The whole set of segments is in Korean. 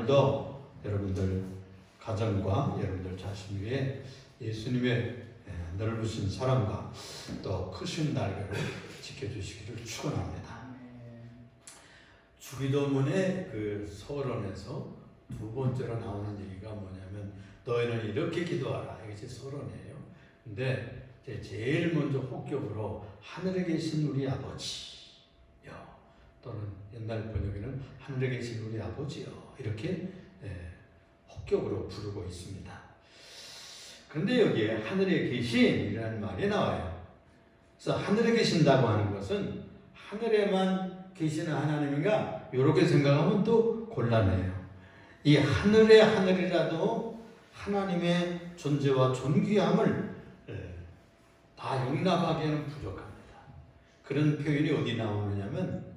오늘도 여러분들 가정과 여러분들 자신 위에 예수님의 넓으신 사랑과 또 크신 날개로 지켜주시기를 축원합니다. 주기도문의 그 서론에서 두 번째로 나오는 얘기가 뭐냐면 너희는 이렇게 기도하라. 이것이 서론이에요. 근데 제일 먼저 혹격으로 하늘에 계신 우리 아버지요, 또는 옛날 번역에는 하늘에 계신 우리 아버지요, 이렇게 혹격으로 부르고 있습니다. 그런데 여기에 하늘에 계신이라는 말이 나와요. 그래서 하늘에 계신다고 하는 것은 하늘에만 계시는 하나님인가 이렇게 생각하면 또 곤란해요. 이 하늘의 하늘이라도 하나님의 존재와 존귀함을 다 용납하기에는 부족합니다. 그런 표현이 어디 나오느냐면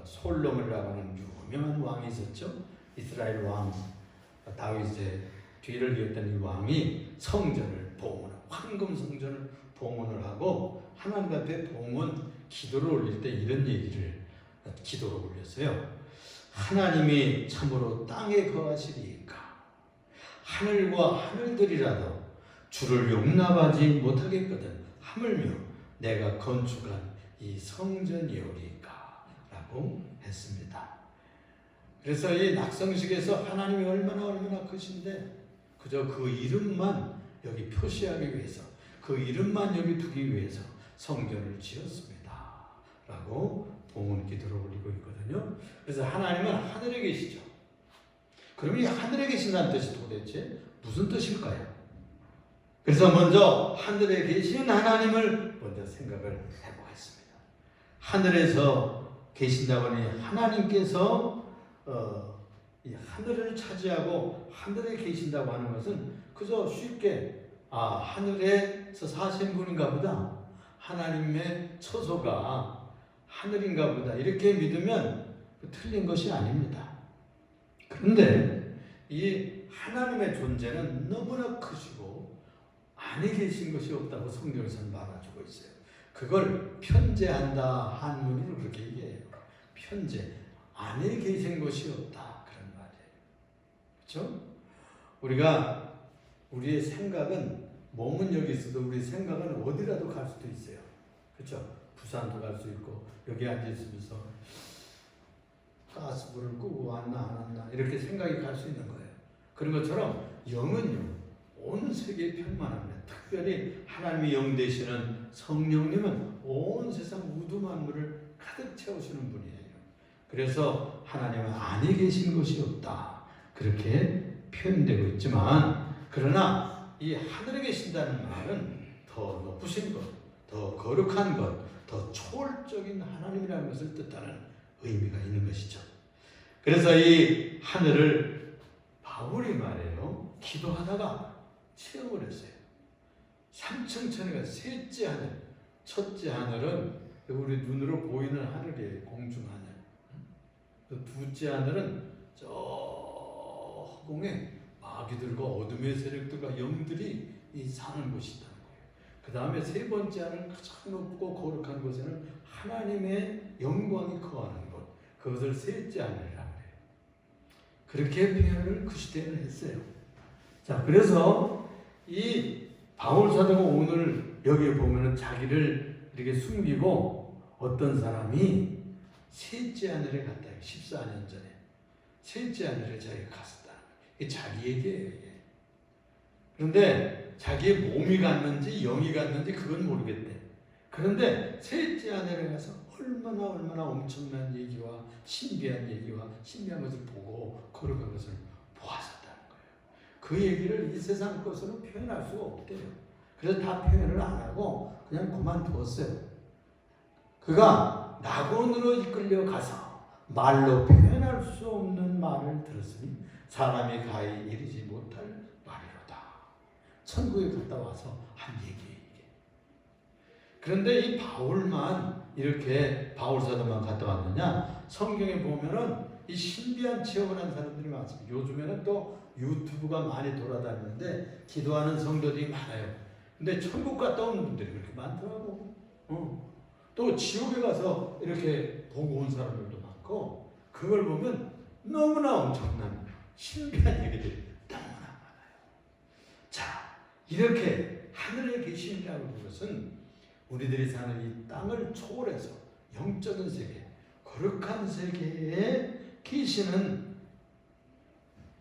솔로몬이라고 하는 유명한 왕이 있었죠. 이스라엘 왕 다윗의 뒤를 이었던 이 왕이 성전을 봉헌, 황금 성전을 봉헌을 하고 하나님 앞에 봉헌 기도를 올릴 때 이런 얘기를 기도로 올렸어요. 하나님이 참으로 땅에 거하시리이까 하늘과 하늘들이라도 주를 용납하지 못하겠거든 하물며 내가 건축한 이 성전이오리까 라고 했습니다. 그래서 이 낙성식에서 하나님이 얼마나 크신데 그저 그 이름만 여기 표시하기 위해서, 그 이름만 여기 두기 위해서 성전을 지었습니다 라고 봉헌 기도를 올리고 있거든요. 그래서 하나님은 하늘에 계시죠. 그럼 이 하늘에 계신다는 뜻이 도대체 무슨 뜻일까요? 그래서 먼저 하늘에 계신 하나님을 먼저 생각을 해보겠습니다. 하늘에서 계신다고 하니 하나님께서 이 하늘을 차지하고 하늘에 계신다고 하는 것은 그저 쉽게 하늘에서 사신 분인가 보다, 하나님의 처소가 하늘인가 보다 이렇게 믿으면 틀린 것이 아닙니다. 그런데 이 하나님의 존재는 너무나 크시고 안에 계신 것이 없다고 성경에서는 말해주고 있어요. 그걸 편재한다, 한문으로 그렇게 얘기해요. 편재, 안에 계신 것이 없다, 그런 말이에요. 그렇죠? 우리의 생각은 몸은 여기 있어도 우리 생각은 어디라도 갈 수도 있어요. 그렇죠? 부산도 갈 수 있고 여기 앉아 있으면서 가스불을 끄고 왔나 안 왔나 이렇게 생각이 갈 수 있는 거예요. 그런 것처럼 영은요 온 세계에 편만합니다. 특별히 하나님의 영 되시는 성령님은 온 세상 우주 만물을 가득 채우시는 분이에요. 그래서 하나님은 안에 계신 것이 없다 그렇게 표현되고 있지만, 그러나 이 하늘에 계신다는 말은 더 높으신 것, 더 거룩한 것, 더 초월적인 하나님이라는 것을 뜻하는 의미가 있는 것이죠. 그래서 이 하늘을 바울이 말해요. 기도하다가 체험을 했어요. 삼층천이가 셋째 하늘, 첫째 하늘은 우리 눈으로 보이는 하늘이에요. 공중하늘. 둘째 하늘은 저 허공에 마귀들과 어둠의 세력들과 영들이 사는 곳이다. 그 다음에 세 번째 하늘 가장 높고 거룩한 곳에는 하나님의 영광이 거하는 곳, 그것을 셋째 하늘이라고 해요. 그렇게 표현을 그 시대에는 했어요. 자, 그래서 이 바울 사도가 오늘 여기에 보면은 자기를 이렇게 숨기고 어떤 사람이 셋째 하늘에 갔다. 14년 전에 셋째 하늘에 자기가 갔었다. 이게 자기 얘기예요. 이게. 그런데 자기의 몸이 갔는지 영이 갔는지 그건 모르겠대. 그런데 셋째 하늘에 가서 얼마나 엄청난 얘기와 신비한 것을 보고 거룩한 것을 보았었다는 거예요. 그 얘기를 이 세상 것으로 표현할 수가 없대요. 그래서 다 표현을 안 하고 그냥 그만두었어요. 그가 낙원으로 이끌려 가서 말로 표현할 수 없는 말을 들었으니 사람이 가히 이르지 못할 말이로다. 천국에 갔다 와서 한 얘기예요. 이게. 그런데 이 바울만 이렇게 바울 사도만 갔다 왔느냐? 성경에 보면은 이 신비한 체험을 한 사람들이 많습니다. 요즘에는 또 유튜브가 많이 돌아다니는데 기도하는 성도들이 많아요. 근데 천국 갔다 오는 분들이 그렇게 많더라고. 또 지옥에 가서 이렇게 보고 온 사람들도 많고, 그걸 보면 너무나 엄청난 신비한 얘기들이 너무나 많아요. 자, 이렇게 하늘에 계신이라고 하는 것은 우리들이 사는 이 땅을 초월해서 영적인 세계, 거룩한 세계에 계시는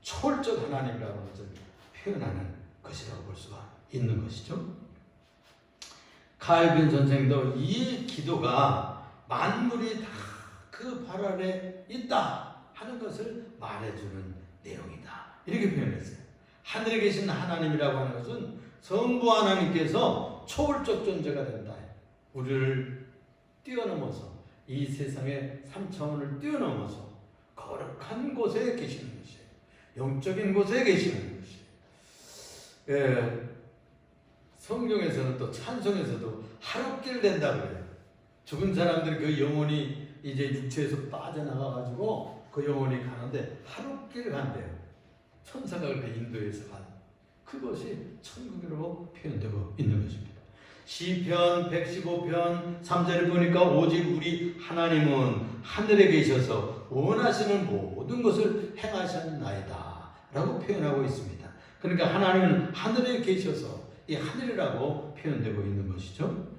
초월적 하나님이라고 하는 것을 표현하는 것이라고 볼 수가 있는 것이죠. 칼빈 선생도 이 기도가 만물이 다 그 발 아래 있다 하는 것을 말해주는 내용이다, 이렇게 표현했어요. 하늘에 계신 하나님이라고 하는 것은 성부 하나님께서 초월적 존재가 된다. 우리를 뛰어넘어서 이 세상의 3차원을 뛰어넘어서 거룩한 곳에 계시는 것이에요. 영적인 곳에 계시는 것이에요. 예, 성경에서는 또 찬송에서도 하룻길 된다고 해요. 죽은 사람들이 그 영혼이 이제 육체에서 빠져나가가지고 그 영혼이 가는데 하룻길 간대요. 천사가 그렇게 인도해서 간 그것이 천국으로 표현되고 있는 것입니다. 시편 115편 3절을 보니까 오직 우리 하나님은 하늘에 계셔서 원하시는 모든 것을 행하셨나이다 라고 표현하고 있습니다. 그러니까 하나님은 하늘에 계셔서 이 하늘이라고 표현되고 있는 것이죠.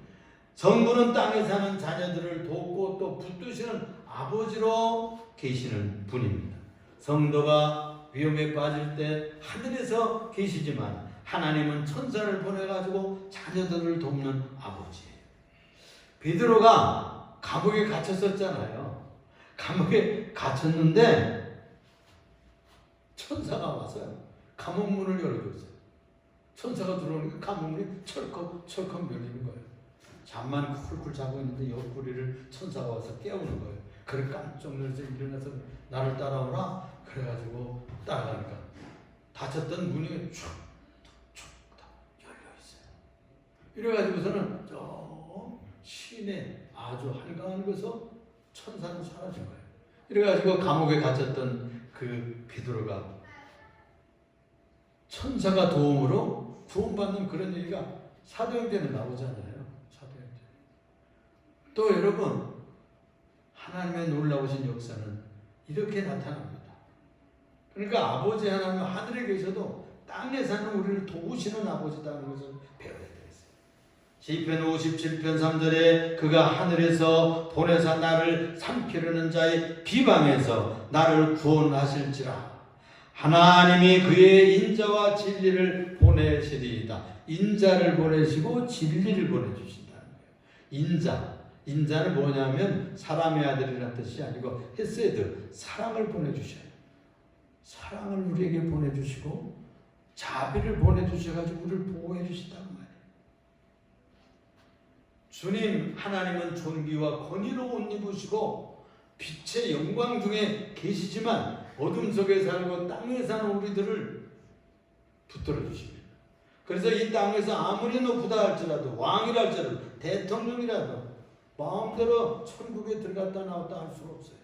성부는 땅에 사는 자녀들을 돕고 또 붙드시는 아버지로 계시는 분입니다. 성도가 위험에 빠질 때 하늘에서 계시지만 하나님은 천사를 보내가지고 자녀들을 돕는 아버지예요. 베드로가 감옥에 갇혔었잖아요. 감옥에 갇혔는데 천사가 와서요, 감옥 문을 열어줬어요. 천사가 들어오니까 감옥 문이 철컥철컥 열리는 거예요. 잠만 쿨쿨 자고 있는데 옆구리를 천사가 와서 깨우는 거예요. 그래 깜짝 놀라서 일어나서 나를 따라오라 그래가지고 따라가니까 닫혔던 문이 쭉 열려 있어요. 이래가지고서는 저 시내 아주 한가한 곳에서 천사는 사라진 거예요. 이래가지고 감옥에 갇혔던 그 베드로가 천사가 도움으로 구원받는 그런 얘기가 사도행전에 나오잖아요. 사도행전. 또 여러분, 하나님의 놀라우신 역사는 이렇게 나타납니다. 그러니까 아버지 하나님은 하늘에 계셔도 땅에 사는 우리를 도우시는 아버지다는 것을 배워야 되겠어요. 시편 57편 3절에 그가 하늘에서 보내사 나를 삼키려는 자의 비방에서 나를 구원하실지라. 하나님이 그의 인자와 진리를 보내시리이다. 인자를 보내시고 진리를 보내주신다는 거예요. 인자는 뭐냐면 사람의 아들이라는 뜻이 아니고 헤세드, 사랑을 보내주셔요. 사랑을 우리에게 보내주시고 자비를 보내주셔가지고 우리를 보호해 주신다는 말이에요. 주님 하나님은 존귀와 권위로 옷 입으시고 빛의 영광 중에 계시지만 어둠 속에 살고 땅에 사는 우리들을 붙들어 주십니다. 그래서 이 땅에서 아무리 높다 할지라도 왕이라 할지라도 대통령이라도 마음대로 천국에 들어갔다 나왔다 할 수가 없어요.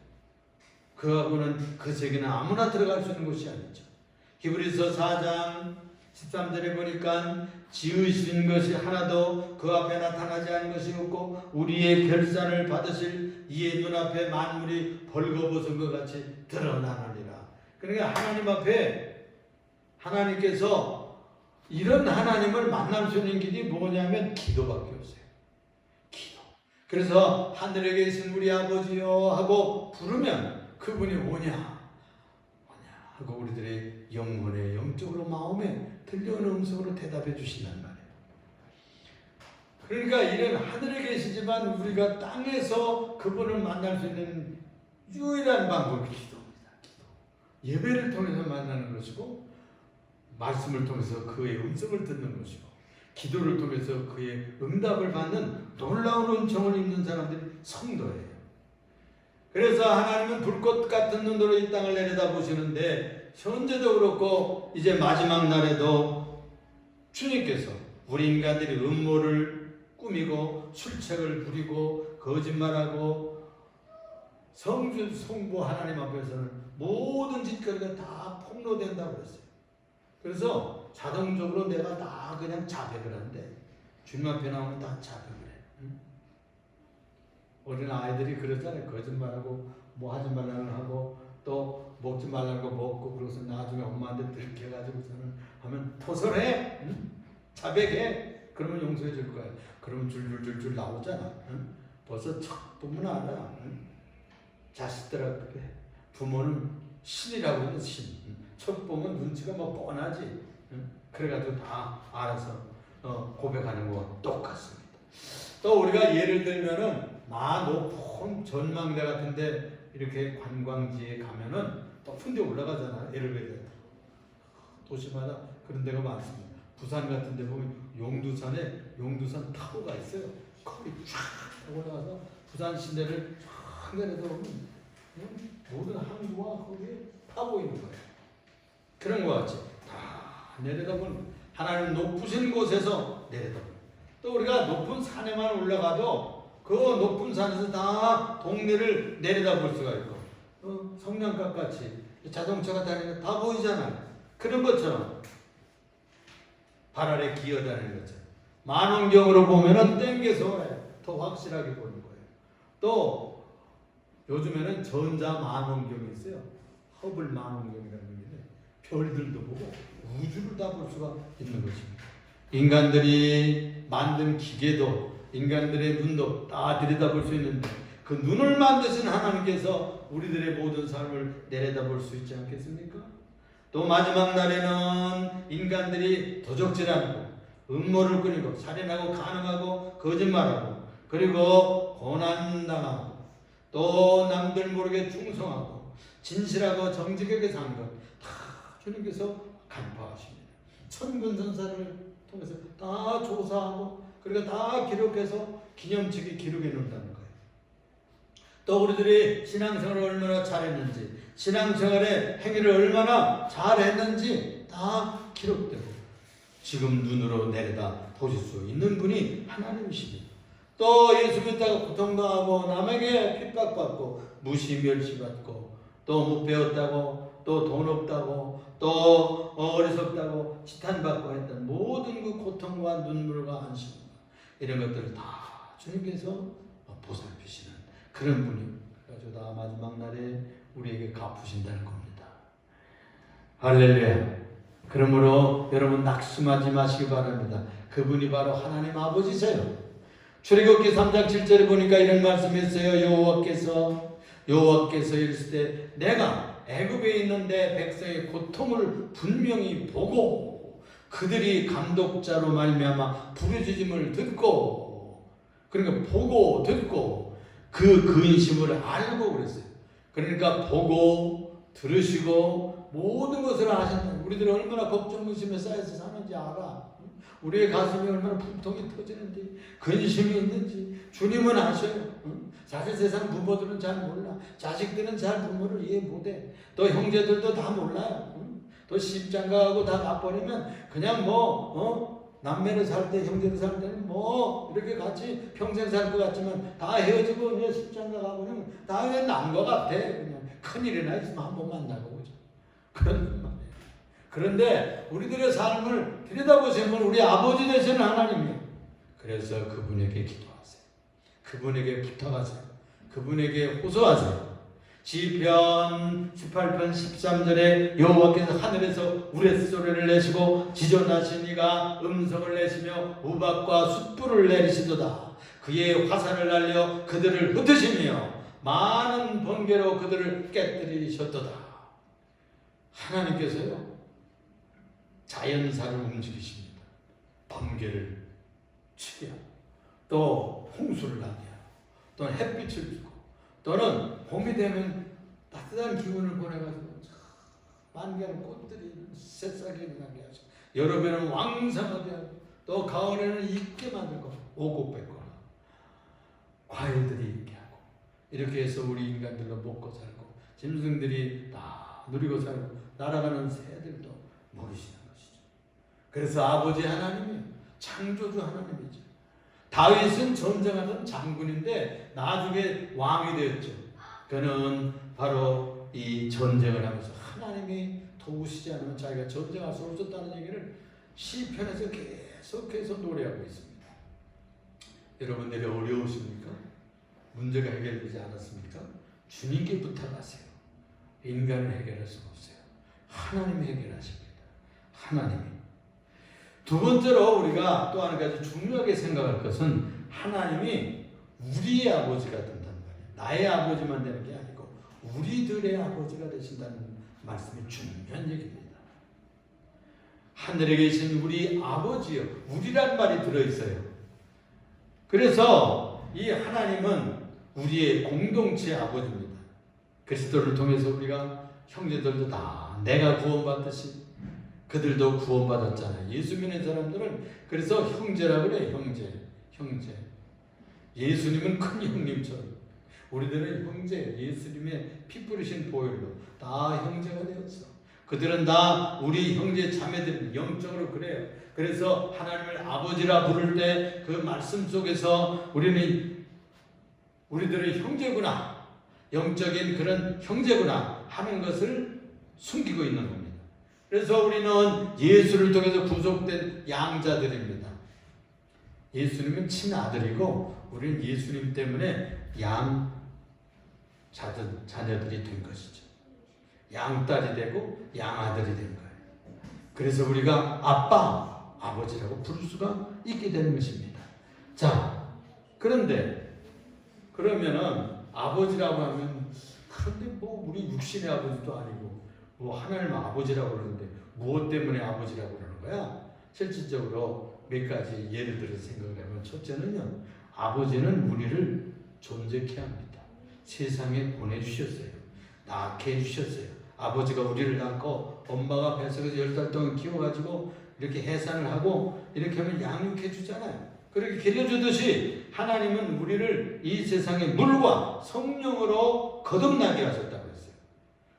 그하고는 그 세계는 아무나 들어갈 수 있는 곳이 아니죠. 히브리서 4장 13절에 보니까 지으신 것이 하나도 그 앞에 나타나지 않은 것이 없고 우리의 결산을 받으실 이의 눈앞에 만물이 벌거벗은 것 같이 드러나느니라. 그러니까 하나님 앞에 하나님께서 이런 하나님을 만날 수 있는 길이 뭐냐면 기도밖에 없어요. 기도. 그래서 하늘에 계신 우리 아버지요 하고 부르면 그분이 오냐 하고 우리들의 영혼에 영적으로 마음에 들려오는 음성으로 대답해 주신단 말이에요. 그러니까 이런 하늘에 계시지만 우리가 땅에서 그분을 만날 수 있는 유일한 방법이 기도입니다. 기도. 예배를 통해서 만나는 것이고 말씀을 통해서 그의 음성을 듣는 것이고 기도를 통해서 그의 응답을 받는 놀라운 은총을 입는 사람들이 성도예요. 그래서 하나님은 불꽃 같은 눈으로 이 땅을 내려다보시는데 현재도 그렇고 이제 마지막 날에도 주님께서 우리 인간들이 음모를 꾸미고 술책을 부리고 거짓말하고 성부 하나님 앞에서는 모든 짓거리가 다 폭로된다고 그랬어요. 그래서 자동적으로 내가 다 그냥 자백을 한대. 주님 앞에 나오면 다 자백을 해. 어린 아이들이 그러잖아요. 거짓말하고 뭐 하지 말라는 하고 또 먹지 말라는 거 먹고 그러고서 나중에 엄마한테 들켜가지고서는 하면 토설해, 응? 자백해. 그러면 용서해 줄 거야. 그러면 줄줄줄줄 나오잖아. 응? 벌써 첫 보면 알아. 응? 자식들한테 부모는 신이라고 하는 신. 응? 첫 보면 눈치가 뭐 뻔하지. 응? 그래가지고 다 알아서 고백하는 거와 똑같습니다. 또 우리가 예를 들면은 높은 전망대 같은데 이렇게 관광지에 가면은 높은 데 올라가잖아. 엘리베이터 도시마다 그런 데가 많습니다. 부산 같은 데 보면 용두산 타고가 있어요. 거기 쫙 올라가서 부산 시내를 쫙 내려다보면 모든 항구와 거기에 타고 있는 거예요. 그런 것 같이 다 내려다보면 하나님 높으신 곳에서 내려다보면 또 우리가 높은 산에만 올라가도 그 높은 산에서 다 동네를 내려다볼 수가 있고 성냥갑 같이 자동차가 다니는 다 보이잖아요. 그런 것처럼 발 아래 기어다니는 것처럼 만원경으로 보면은 땡겨서 더 확실하게 보는 거예요. 또 요즘에는 전자 만원경이 있어요. 허블 만원경이라는 게 별들도 보고 우주를 다 볼 수가 있는 것입니다. 인간들이 만든 기계도 인간들의 눈도 다 들여다볼 수 있는데 그 눈을 만드신 하나님께서 우리들의 모든 삶을 내려다볼 수 있지 않겠습니까? 또 마지막 날에는 인간들이 도적질 않고 음모를 꾸리고 살인하고 간음하고 거짓말하고 그리고 고난당하고 또 남들 모르게 충성하고 진실하고 정직하게 사는 것 다 주님께서 간파하십니다. 천군천사를 통해서 다 조사하고 그리고 다 기록해서 기념책에 기록해 놓는다는 거예요. 또 우리들이 신앙생활을 얼마나 잘했는지 신앙생활의 행위를 얼마나 잘했는지 다 기록되고 지금 눈으로 내려다 보실 수 있는 분이 하나님이십니다. 또 예수 믿다가 고통당하고 남에게 핍박받고 무시 멸시받고 또 못 배웠다고 또 돈 없다고 또 어리석다고 지탄받고 했던 모든 그 고통과 눈물과 안심과 이런 것들을 다 주님께서 보살피시는 그런 분이 가지고 다 마지막 날에 우리에게 갚으신다는 겁니다. 할렐루야. 그러므로 여러분 낙심하지 마시기 바랍니다. 그분이 바로 하나님 아버지세요. 출애굽기 3장 7절에 보니까 이런 말씀이 있어요. 여호와께서 이르시되 내가 애굽에 있는 내 백성의 고통을 분명히 보고 그들이 감독자로 말미암아 부르짖음을 듣고 그러니까 보고 듣고 그 근심을 알고 그랬어요. 그러니까 보고 들으시고 모든 것을 아신다. 우리들이 얼마나 걱정 근심에 쌓여서 사는지 알아. 우리의 가슴이 얼마나 분통이 터지는지 근심이 있는지 주님은 아셔요. 사실 세상 부모들은 잘 몰라. 자식들은 잘 부모를 이해 못해. 또 형제들도 다 몰라요. 또 십장가하고 다 가버리면 그냥 남매를 살 때 형제를 살 때는 이렇게 같이 평생 살 것 같지만 다 헤어지고 그냥 십장가 가버리면 다 그냥 난 것 같아. 그냥 큰일이나 있으면 한번 만나고 오죠. 그런 말이에요. 그런데 우리들의 삶을 들여다보시면 우리 아버지 되시는 하나님이에요. 그래서 그분에게 기도하세요. 그분에게 부탁하세요. 그분에게 호소하세요. 시편 18편 13절에 여호와께서 하늘에서 우레소리를 내시고 지존하신 이가 음성을 내시며 우박과 숯불을 내리시도다. 그의 화살을 날려 그들을 흩으시며 많은 번개로 그들을 깨뜨리셨도다. 하나님께서요 자연사를 움직이십니다. 번개를 치게 하고 또 홍수를 나게 하고 또는 햇빛을 주고 또는 봄이 되면 따뜻한 기운을 보내가지고 만개하는 꽃들이 새싹이 나게 하시고 여름에는 왕성하게 하고 또 가을에는 익게 만들고 오곡백과 과일들이 있게 하고 이렇게 해서 우리 인간들도 먹고 살고 짐승들이 다 누리고 살고 날아가는 새들도 먹이시는 것이죠. 그래서 아버지 하나님이 창조주 하나님이죠. 다윗은 전쟁하던 장군인데 나중에 왕이 되었죠. 그는 바로 이 전쟁을 하면서 하나님이 도우시지 않으면 자기가 전쟁할 수 없었다는 얘기를 시편에서 계속해서 노래하고 있습니다. 여러분들이 어려우십니까? 문제가 해결되지 않았습니까? 주님께 부탁하세요. 인간은 해결할 수가 없어요. 하나님이 해결하십니다. 하나님이. 두 번째로 우리가 또 한 가지 중요하게 생각할 것은 하나님이 우리의 아버지가 된단 말이에요. 나의 아버지만 되는 게 아니고 우리들의 아버지가 되신다는 말씀이 중요한 얘기입니다. 하늘에 계신 우리 아버지요. 우리란 말이 들어있어요. 그래서 이 하나님은 우리의 공동체 아버지입니다. 그리스도를 통해서 우리가 형제들도 다 내가 구원받듯이 그들도 구원받았잖아요. 예수 믿는 사람들은 그래서 형제라고 그래요. 형제. 예수님은 큰 형님처럼 우리들은 형제, 예수님의 피 뿌리신 보혈로 다 형제가 되었어. 그들은 다 우리 형제 자매들 영적으로 그래요. 그래서 하나님을 아버지라 부를 때 그 말씀 속에서 우리들의 형제구나, 영적인 그런 형제구나 하는 것을 숨기고 있는 겁니다. 그래서 우리는 예수를 통해서 구속된 양자들입니다. 예수님은 친아들이고 우리는 예수님 때문에 자녀들이 된 것이죠. 양딸이 되고 양아들이 된 거예요. 그래서 우리가 아빠, 아버지라고 부를 수가 있게 되는 것입니다. 자, 그러면은 아버지라고 하면 그런데 뭐 우리 육신의 아버지도 아니고 뭐 하나님 아버지라고 그러는데 무엇 때문에 아버지라고 그러는 거야? 실질적으로 몇 가지 예를 들어서 생각하면 첫째는요. 아버지는 우리를 존재케 합니다. 세상에 보내주셨어요. 낳게 해주셨어요. 아버지가 우리를 낳고 엄마가 뱃속에서 10달 동안 키워가지고 이렇게 해산을 하고 이렇게 하면 양육해 주잖아요. 그렇게 길러주듯이 하나님은 우리를 이 세상에 물과 성령으로 거듭나게 하셨다고 했어요.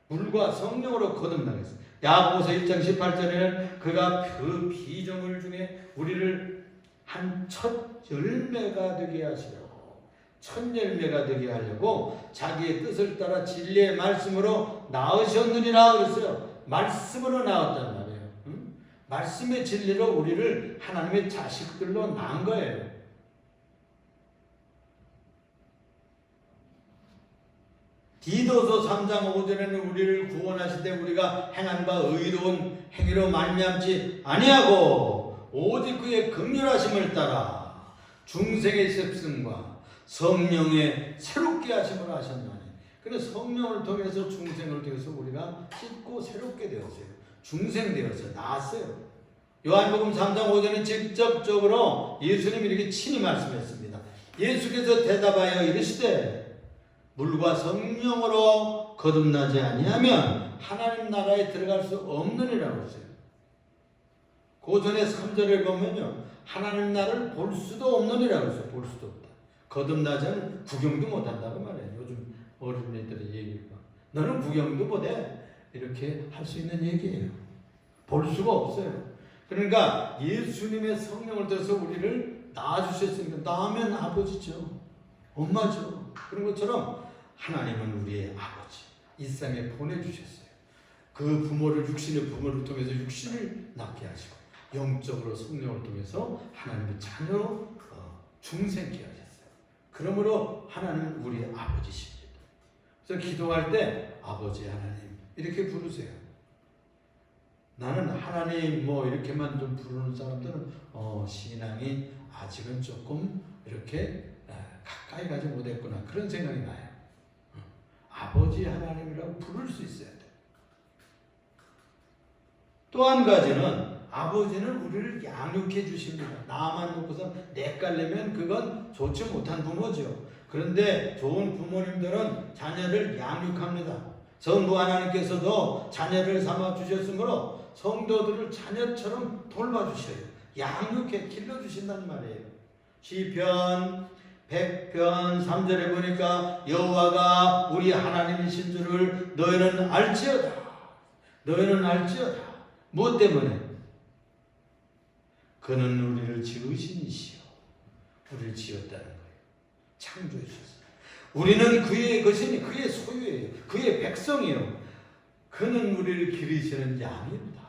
물과 성령으로 거듭나게 했어요. 야고보서 1장 18절에는 그가 그 피조물 중에 우리를 한 첫 열매가 되게 하시려고, 첫 열매가 되게 하려고 자기의 뜻을 따라 진리의 말씀으로 낳으셨느니라 그랬어요. 말씀으로 낳았단 말이에요. 응? 말씀의 진리로 우리를 하나님의 자식들로 낳은 거예요. 디도서 3장 5절에는 우리를 구원하실 때 우리가 행한 바 의로운 행위로 말미암지 아니하고 오직 그의 긍휼하심을 따라 중생의 습승과 성령의 새롭게 하심을 하셨나니. 그래서 성령을 통해서 중생을 통해서 우리가 씻고 새롭게 되었어요. 중생되었어요. 나았어요. 요한복음 3장 5절에 직접적으로 예수님이 이렇게 친히 말씀했습니다. 예수께서 대답하여 이르시되 물과 성령으로 거듭나지 아니하면 하나님 나라에 들어갈 수 없느니라고 했어요. 그 전에 3절을 보면요. 하나님 나라를 볼 수도 없느니라고 했어요. 볼 수도 없다. 거듭나지 않으면 구경도 못한다고 말해요. 요즘 어린애들의 얘기가. 너는 구경도 못해. 이렇게 할 수 있는 얘기예요. 볼 수가 없어요. 그러니까 예수님의 성령을 통해서 우리를 낳아주셨으니까 낳으면 아버지죠. 엄마죠. 그런 것처럼 하나님은 우리의 아버지. 이 세상에 보내주셨어요. 그 부모를, 육신의 부모를 통해서 육신을 낳게 하시고 영적으로 성령을 통해서 하나님의 자녀로 중생케 하셨어요. 그러므로 하나님은 우리의 아버지십니다. 그래서 기도할 때 아버지 하나님 이렇게 부르세요. 나는 하나님 뭐 이렇게만 좀 부르는 사람들은 신앙이 아직은 조금 이렇게 가까이 가지 못했구나 그런 생각이 나요. 아버지 하나님이라고 부를 수 있어야 돼. 또 한 가지는 아버지는 우리를 양육해 주십니다. 나만 놓고서 내 깔려면 그건 좋지 못한 부모죠. 그런데 좋은 부모님들은 자녀를 양육합니다. 성부 하나님께서도 자녀를 삼아 주셨으므로 성도들을 자녀처럼 돌봐주셔요. 양육해 길러주신다는 말이에요. 시편 100편 3절에 보니까 여호와가 우리 하나님이신 줄을 너희는 알지어다. 너희는 알지어다. 무엇 때문에? 그는 우리를 지으신 이시요. 우리를 지었다는 거예요. 창조해 주셨어요. 우리는 그의 것이니 그의 소유예요. 그의 백성이요. 그는 우리를 기르시는 양입니다.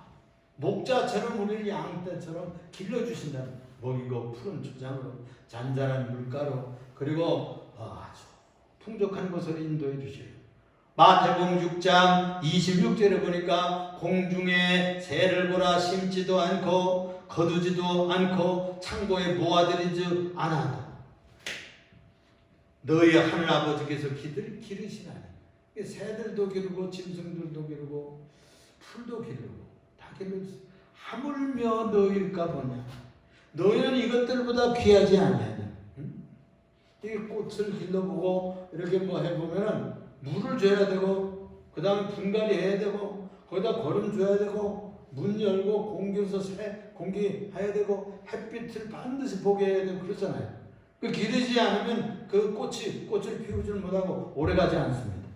목자처럼 우리를 양떼처럼 길러주신다는 먹이고 푸른 초장으로 잔잔한 물가로 그리고 아주 풍족한 곳으로 인도해 주셔요. 마태복음 6장 26절에 보니까 공중에 새를 보라 심지도 않고 거두지도 않고 창고에 모아들이지 않아도 너희 하늘 아버지께서 기르시나니. 새들도 기르고 짐승들도 기르고 풀도 기르고 다 기르시. 하물며 너희일까 보냐. 너희는 이것들보다 귀하지 않냐. 이 꽃을 길러보고 이렇게 뭐 해보면은 물을 줘야 되고 그 다음에 분갈이 해야 되고 거기다 거름 줘야 되고 문 열고 공기에서 공기 해야 되고 햇빛을 반드시 보게 해야 되고 그렇잖아요. 그 기르지 않으면 그 꽃을 피우지 못하고 오래가지 않습니다.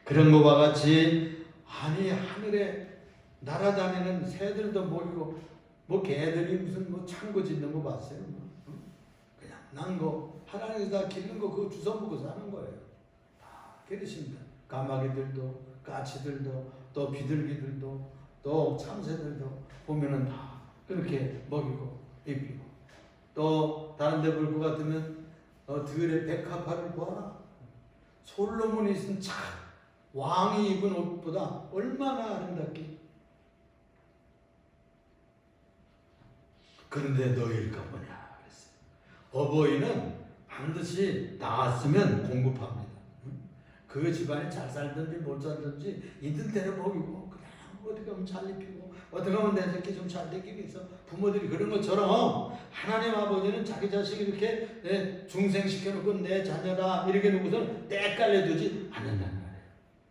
그런 것과 같이 아니 하늘에 날아다니는 새들도 모이고 뭐 개들이 무슨 뭐 창고 짓는 거 봤어요? 그냥 난 거 하나님께서 다 기른 거 그거 주워 먹고 사는 거예요. 다 기르십니다. 까마귀들도 까치들도 또 비둘기들도 또 참새들도 보면은 다 그렇게 먹이고 입히고 또 다른 데 볼 것 같으면 들의 백합화를 보아라. 솔로몬이 쓴 참 왕이 입은 옷보다 얼마나 아름답게. 그런데 너희일까 보냐 그랬어요. 어버이는 반드시 나왔으면 공급합니다. 그 집안이 잘 살든지 못 살든지 있는 대로 먹이고 그냥 어디 가면 잘 입히고 어떻게 하면 내 새끼 좀 잘 되기 위해서 부모들이 그런 것처럼 하나님 아버지는 자기 자식이 이렇게 중생시켜놓고 내 자녀다 이렇게 놓고서는 떼깔려두지 않는다는 말이에요.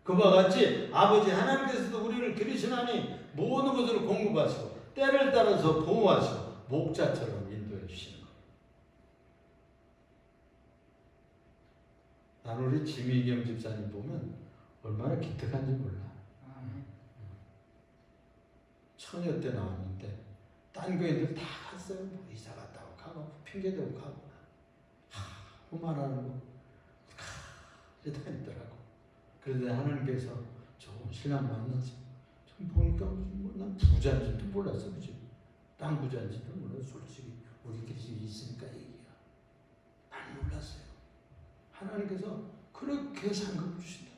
그와 같이 아버지 하나님께서도 우리를 기르시나니 모든 것을 공급하시고 때를 따라서 보호하시고 목자처럼 인도해 주시는 거예요. 나는 우리 지미경 집사님 보면 얼마나 기특한지 몰라. 처녀 때 나왔는데 딴 교인들 다 갔어요. 뭐 이사 갔다고 가고 핑계대고 가고 말하는 거 다니더라고. 그런데 하나님께서 좋은 신랑 만나서 좀 보니까 난 부자인지도 몰랐어. 그치? 땅 부자인지도 몰랐어. 솔직히 우리끼리 있으니까 얘기야. 난 몰랐어요. 하나님께서 그렇게 상급을 주신다.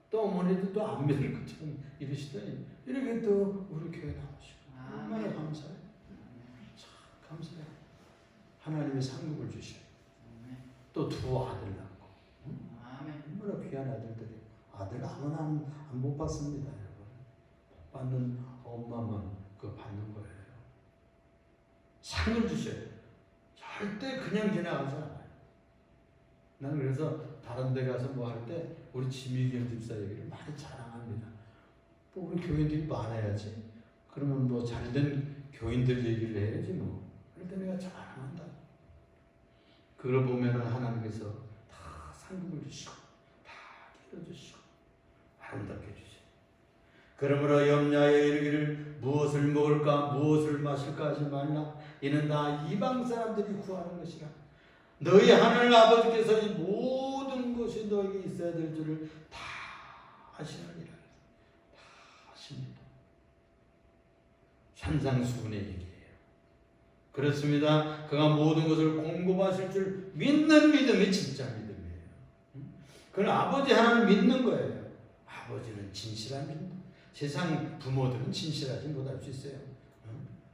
또 어머니도 또 안 믿을 것처럼 이러시더니 이렇게 또 우리 교회 나오시고 얼마나 감사해요. 참 감사해요. 하나님이 상급을 주셔요. 또 두 아들 낳고 얼마나 귀한 아들들이. 아들 아무나 안 못 받습니다. 여러분. 못 받는 엄마만 그 받는 거예요. 상을 주셔요. 절대 그냥 지나가지 않아요. 나는 그래서 다른 데 가서 뭐 할 때 우리 지미경 집사 얘기를 많이 자랑합니다. 뭐 우리 교인들이 많아야지. 그러면 뭐 잘된 교인들 얘기를 해야지 뭐. 그럴 때 내가 자랑한다. 그걸 보면은 하나님께서 다 상급을 주시고 다 길어주시고 아름답게 주시고. 그러므로 염려하여 이르기를 무엇을 먹을까 무엇을 마실까 하지 말라. 이는 다 이방 사람들이 구하는 것이라. 너희 하늘 아버지께서 이 모든 것이 너에게 있어야 될 줄을 다 아시느니라. 다 아십니다. 산상수훈의 얘기예요. 그렇습니다. 그가 모든 것을 공급하실 줄 믿는 믿음이 진짜 믿음이에요. 그건 아버지 하나님을 믿는 거예요. 아버지는 진실한 믿음. 세상 부모들은 진실하지 못할 수 있어요.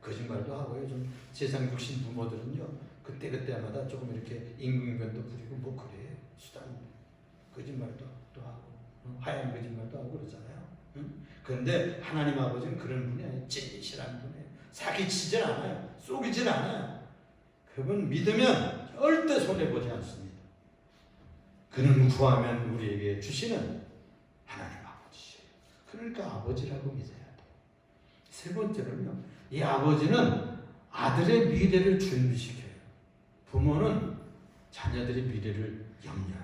거짓말도 하고요. 좀 세상 육신 부모들은요. 그때마다 조금 이렇게 임금변도 부리고 뭐 그래요. 수단 거짓말도 또 하고 하얀 거짓말도 하고 그러잖아요. 그런데 하나님 아버지는 그런 분이 아니에요. 진실한 분이에요. 사기치질 않아요. 속이질 않아요. 그분 믿으면 절대 손해보지 않습니다. 그는 구하면 우리에게 주시는 하나님 아버지예요. 그러니까 아버지라고 믿어야 돼요. 세 번째로는요. 이 아버지는 아들의 미래를 준비시켜요. 부모는 자녀들의 미래를 염려합니다.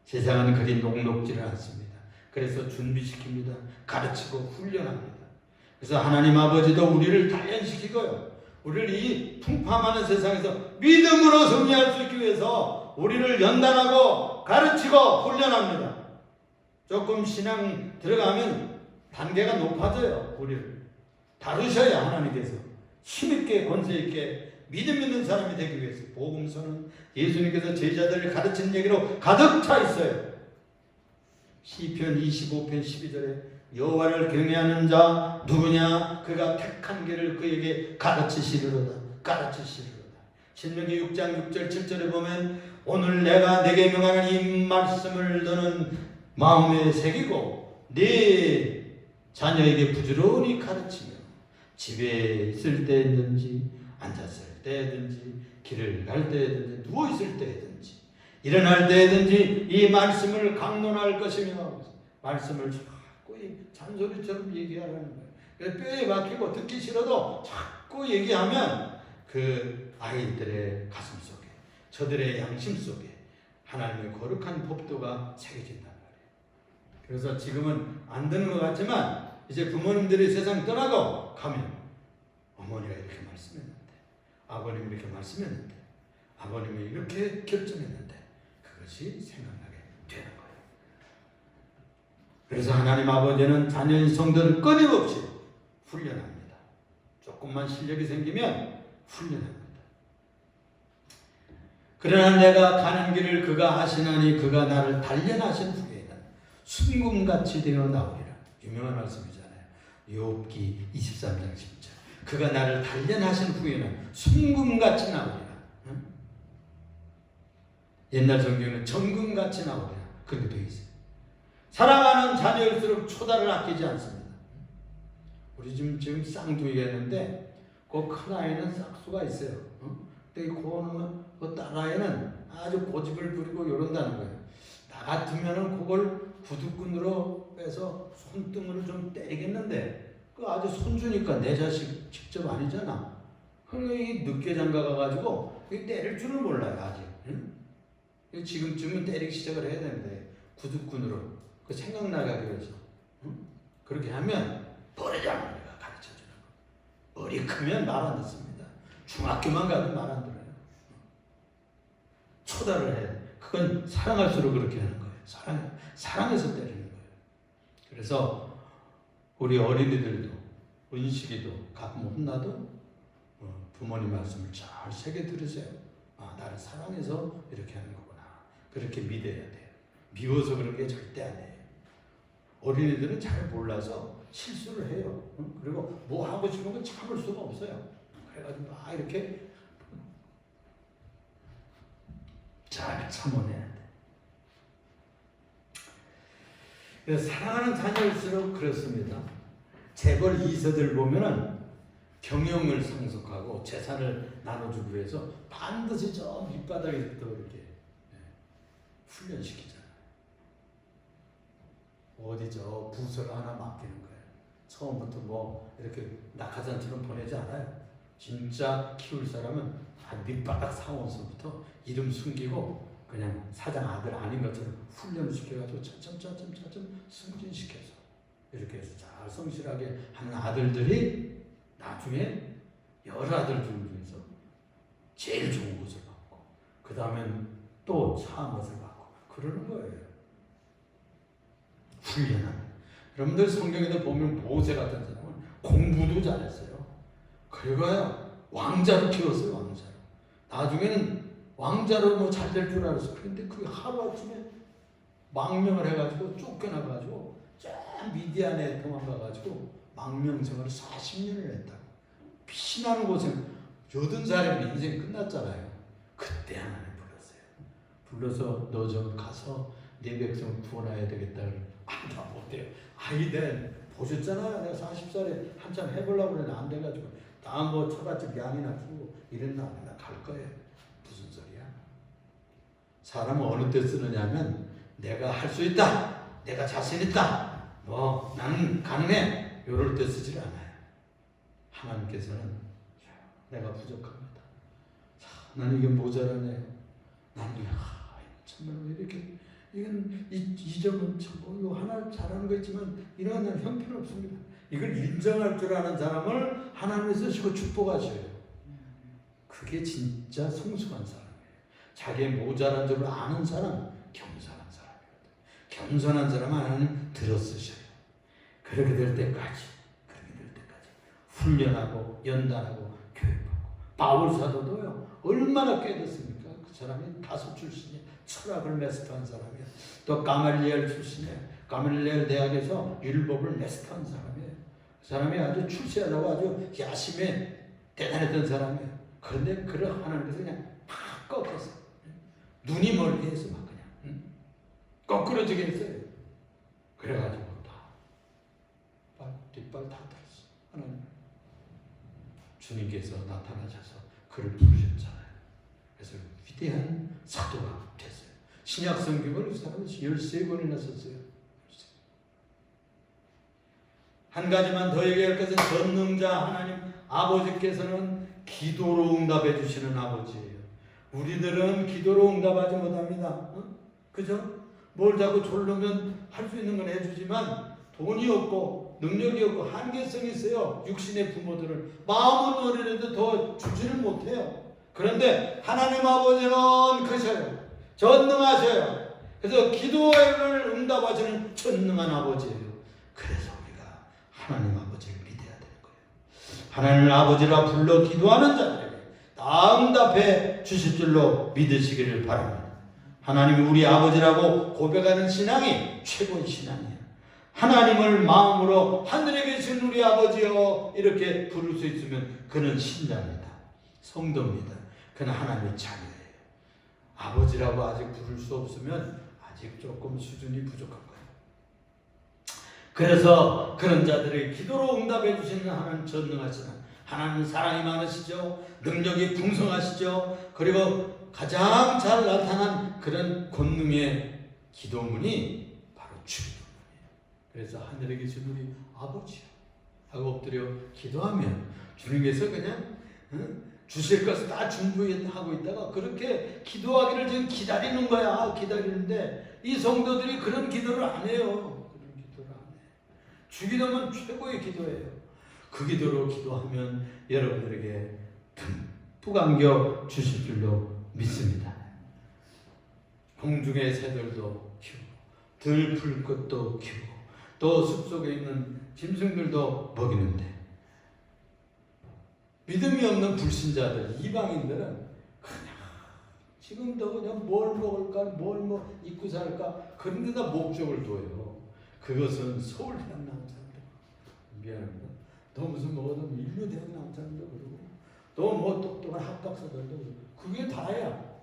세상은 그리 녹록지를 않습니다. 그래서 준비시킵니다. 가르치고 훈련합니다. 그래서 하나님 아버지도 우리를 단련시키고요. 우리를 이 풍파많은 세상에서 믿음으로 승리할 수 있기 위해서 우리를 연단하고 가르치고 훈련합니다. 조금 신앙 들어가면 단계가 높아져요. 우리를 다루셔야 하나님께서 힘있게 권세있게 믿음 있는 사람이 되기 위해서. 복음서는 예수님께서 제자들을 가르친 얘기로 가득 차 있어요. 시편 25편 12절에 여호와를 경외하는 자 누구냐? 그가 택한 길을 그에게 가르치시리로다. 신명기 6장 6절 7절에 보면 오늘 내가 네게 명하는 이 말씀을 너는 마음에 새기고 네 자녀에게 부지런히 가르치며 집에 있을 때든지 앉았을 때든지 길을 갈 때든지 누워있을 때든지 일어날 때든지 이 말씀을 강론할 것이며 말씀을 자꾸 잔소리처럼 얘기하라는 거예요. 뼈에 박히고 듣기 싫어도 자꾸 얘기하면 그 아이들의 가슴 속에 저들의 양심 속에 하나님의 거룩한 법도가 새겨진단 말이에요. 그래서 지금은 안 되는 것 같지만 이제 부모님들이 세상 떠나고 가면 어머니가 이렇게 말씀했는데 아버님이 이렇게 말씀했는데 아버님이 이렇게 결정했는데 그것이 생각나게 되는 거예요. 그래서 하나님 아버지는 자녀인 성도를 끊임없이 훈련합니다. 조금만 실력이 생기면 훈련합니다. 그러나 내가 가는 길을 그가 아시나니 그가 나를 단련하신 후에는 순금같이 되어 나오리라. 유명한 말씀이잖아요. 욥기 23장 10절. 그가 나를 단련하신 후에는 순금같이 나오리라. 응? 옛날 성경에는 정금같이 나오리라. 그렇게 되어 있어요. 사랑하는 자녀일수록 초다를 아끼지 않습니다. 우리 지금 쌍둥이가 있는데 그 큰 아이는 싹수가 있어요. 근데 그 딸아이는 아주 고집을 부리고 이런다는 거예요. 나 같으면은 그걸 구두끈으로 빼서 손등으로 좀 때리겠는데 그 아주 손주니까 내 자식 직접 아니잖아. 그러니까 늦게 장가 가가지고 때릴 줄을 몰라요 아직. 응? 지금쯤은 때리기 시작을 해야 되는데 구두끈으로 그 생각나게 하기 위해서 그렇게 하면 버리자는 거가 가르쳐주는 거. 어리 크면 말 안 듣습니다. 중학교만 가도 말 안 들어요. 초다를 해. 그건 사랑할수록 그렇게 하는 거예요. 사랑해서 때리는 거예요. 그래서 우리 어린이들도 은식이도 가끔 혼나도 부모님 말씀을 잘 새겨 들으세요. 아, 나를 사랑해서 이렇게 하는 거구나. 그렇게 믿어야 돼요. 미워서 그런 게 절대 아니에요. 어린이들은 잘 몰라서 실수를 해요. 그리고 뭐 하고 싶은 건 참을 수가 없어요. 그래가지고 막 이렇게 잘 참아내야 돼. 그래서 사랑하는 자녀일수록 그렇습니다. 재벌 이서들 보면은 경영을 상속하고 재산을 나눠주기 위해서 반드시 저 밑바닥에서부터 이렇게 훈련시키잖아요. 어디 저 부서를 하나 맡기는 거예요. 처음부터 뭐 이렇게 낙하산처럼 보내지 않아요. 진짜 키울 사람은 밑바닥 사원서부터 이름 숨기고 그냥 사장 아들 아닌 것처럼 훈련을 시켜가지고 차츰 승진시켜서 이렇게 해서 잘 성실하게 하는 아들들이 나중에 여러 아들 중에서 제일 좋은 것을 받고 그 다음엔 또 차한 것을 받고 그러는 거예요. 훈련하는. 여러분들 성경에도 보면 모세 같은 사람은 공부도 잘했어요. 그래가요 왕자로 키웠어요. 왕자로. 나중에는 왕자로 뭐 잘 될 줄 알았어. 그런데 그게 하루아침에 망명을 해가지고 쫓겨나가지고 저 미디안에 도망가가지고 망명생활을 40년을 했다고. 피신하는 곳에 80살이면 인생 끝났잖아요. 그때 하나님 불러서 너 좀 가서 네 백성을 구원해야 되겠다고. 나 못해요. 아이들 보셨잖아요. 내가 40살에 한참 해보려고 그랬는데 안 돼가지고 나 뭐 처갓집 양이나 키우고 이랬나. 나 갈 거예요. 무슨 소리야. 사람은 어느 때 쓰느냐면 내가 할 수 있다. 내가 자신 있다. 뭐 나는 가능해. 이럴 때 쓰질 않아요. 하나님께서는 내가 부족합니다. 나는 이게 모자라네. 나는 정말 왜 이렇게 이건 이 점은 참 이거 하나 잘하는 거 있지만 이러한 난 형편없습니다. 이걸 인정할 줄 아는 사람을 하나님이 쓰시고 축복하셔요. 그게 진짜 성숙한 사람이에요. 자기의 모자란 점을 아는 사람, 겸손한 사람이거든요. 겸손한 사람은 하나님 들어쓰셔요. 그렇게 될 때까지 훈련하고 연단하고 교육하고. 바울 사도도요 얼마나 깨졌습니까? 그 사람이 다소 출신이 철학을 메스터한 사람이야. 또 가말리엘 출신에 가말리엘 대학에서 율법을 마스터한 사람이에요. 그 사람이 아주 출세하려고 아주 야심에 대단했던 사람이에요. 그런데 그를 하나님께서 그냥 팍 꺾었어요. 눈이 멀게 해서 막 그냥 거꾸러지게 했어요. 그래가지고 뒷발 다 들었어. 하나님 주님께서 나타나셔서 그를 부르셨잖아요. 그래서 위대한 사도가 됐어요. 신약 성경을 그 사람은 13권이나 썼어요. 한 가지만 더 얘기할 것은 전능자 하나님 아버지께서는 기도로 응답해 주시는 아버지예요. 우리들은 기도로 응답하지 못합니다. 그죠? 뭘 자꾸 졸르면 할 수 있는 건 해주지만 돈이 없고 능력이 없고 한계성이 있어요. 육신의 부모들은 마음은 노래라도 더 주지를 못해요. 그런데 하나님 아버지는 크셔요. 전능하셔요. 그래서 기도를 응답하시는 전능한 아버지예요. 그래서 우리가 하나님 아버지를 믿어야 되는 거예요. 하나님 아버지라 불러 기도하는 자들에게 다 응답해 주실 줄로 믿으시기를 바랍니다. 하나님이 우리 아버지라고 고백하는 신앙이 최고의 신앙이에요. 하나님을 마음으로 하늘에 계신 우리 아버지여 이렇게 부를 수 있으면 그는 신자입니다. 성도입니다. 그는 하나님의 자녀예요. 아버지라고 아직 부를 수 없으면 아직 조금 수준이 부족한 거예요. 그래서 그런 자들의 기도로 응답해 주시는 하나님 전능하시는 하나님 사랑이 많으시죠. 능력이 풍성하시죠. 그리고 가장 잘 나타난 그런 권능의 기도문이 바로 주기도문이에요. 그래서 하늘에 계신 우리 아버지요 하고 엎드려 기도하면 주님께서 그냥 주실 것을 다 준비하고 있다가 그렇게 기도하기를 지금 기다리는 거야. 기다리는데 이 성도들이 그런 기도를 안 해요. 그런 기도를 안 해요. 주기도면 최고의 기도예요. 그 기도로 기도하면 여러분들에게 듬뿍 안겨 주실 줄로 믿습니다. 공중의 새들도 키우고 들풀 것도 키우고 또 숲속에 있는 짐승들도 먹이는데 믿음이 없는 불신자들, 이방인들은 그냥 지금도 그냥 뭘 먹을까, 뭘 입고 살까 그런 데다 목적을 둬요. 그것은 서울대학 나온 사람들, 미안합니다. 너 무슨 먹어도 인류대학 나온 사람도 그러고 또 뭐 똑똑한 학박사들도 그러고 그게 다야.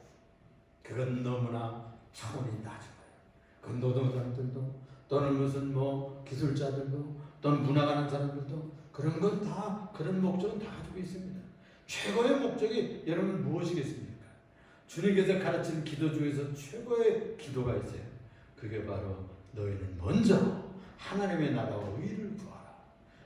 그건 너무나 차원이 낮은 거예요. 그 노동자들도 또는 무슨 뭐 기술자들도 또는 문화가는 사람들도 그런 건 다 그런 목적은 다 가지고 있습니다. 최고의 목적이 여러분 무엇이겠습니까? 주님께서 가르치는 기도 중에서 최고의 기도가 있어요. 그게 바로 너희는 먼저 하나님의 나라와 의를 구하라.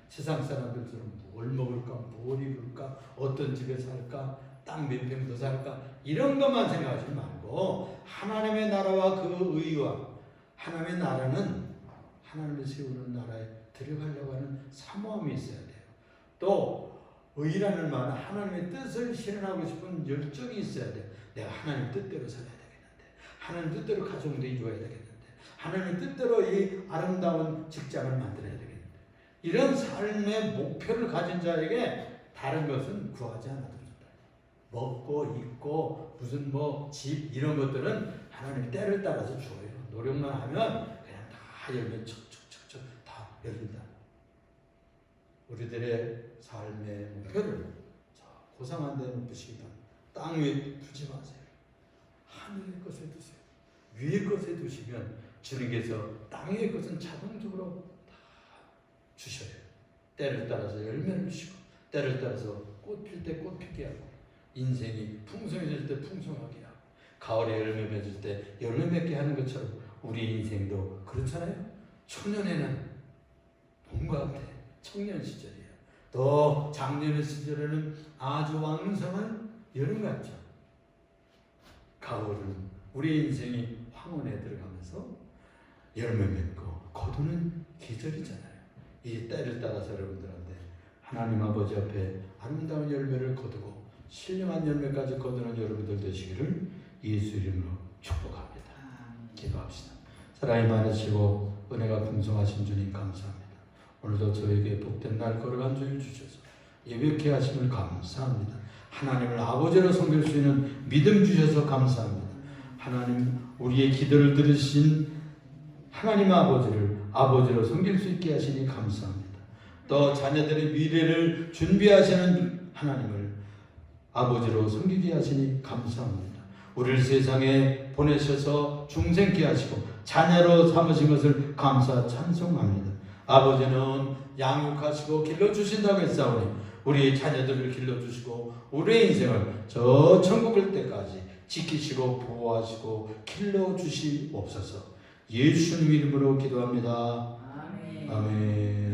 세상 사람들처럼 뭘 먹을까, 뭘 입을까, 어떤 집에 살까, 땅 몇 평 더 살까 이런 것만 생각하지 말고 하나님의 나라와 그 의와 하나님의 나라는 하나님이 세우는 나라에 들어가려고 하는 사모함이 있어야 돼요. 또 의라는 말은 하나님의 뜻을 실현하고 싶은 열정이 있어야 돼요. 내가 하나님 뜻대로 살아야 되겠는데, 하나님 뜻대로 가정도 이루어야 되겠는데, 하나님 뜻대로 이 아름다운 직장을 만들어야 되겠는데, 이런 삶의 목표를 가진 자에게 다른 것은 구하지 않아도 된다. 먹고 입고 무슨 뭐 집 이런 것들은 하나님 때를 따라서 줘요. 노력만 하면 그냥 다 열면 척척척척 다 열린다. 우리들의 삶의 목표를 고상한 데 놓으시기 바랍니다. 땅 위에 두지 마세요. 하늘의 것에 두세요. 위의 것에 두시면 주님께서 땅의 것은 자동적으로 다 주셔요. 때를 따라서 열매를 주시고 때를 따라서 꽃 필 때 꽃 피게 하고 인생이 풍성해질 때 풍성하게 하고 가을에 열매 맺을 때 열매 맺게 하는 것처럼 우리 인생도 그렇잖아요. 초년에는 봄과 같아. 청년 시절이에요. 또 작년 시절에는 아주 왕성한 여름 같죠. 가을은 우리 인생이 황혼에 들어가면서 열매 맺고 거두는 계절이잖아요. 이 때를 따라서 여러분들한테 하나님 아버지 앞에 아름다운 열매를 거두고 신령한 열매까지 거두는 여러분들 되시기를 예수 이름으로 축복합니다. 기도합시다. 사랑이 많으시고 은혜가 풍성하신 주님 감사합니다. 오늘도 저에게 복된 날 걸어간 주를 주셔서 예배케 하심을 감사합니다. 하나님을 아버지로 섬길 수 있는 믿음 주셔서 감사합니다. 하나님 우리의 기도를 들으신 하나님 아버지를 아버지로 섬길 수 있게 하시니 감사합니다. 또 자녀들의 미래를 준비하시는 하나님을 아버지로 섬기게 하시니 감사합니다. 우리를 세상에 보내셔서 중생케 하시고 자녀로 삼으신 것을 감사 찬송합니다. 아버지는 양육하시고 길러주신다고 했사오니 우리 자녀들을 길러주시고 우리의 인생을 저 천국 갈 때까지 지키시고 보호하시고 길러주시옵소서. 예수님 이름으로 기도합니다. 아멘. 아멘.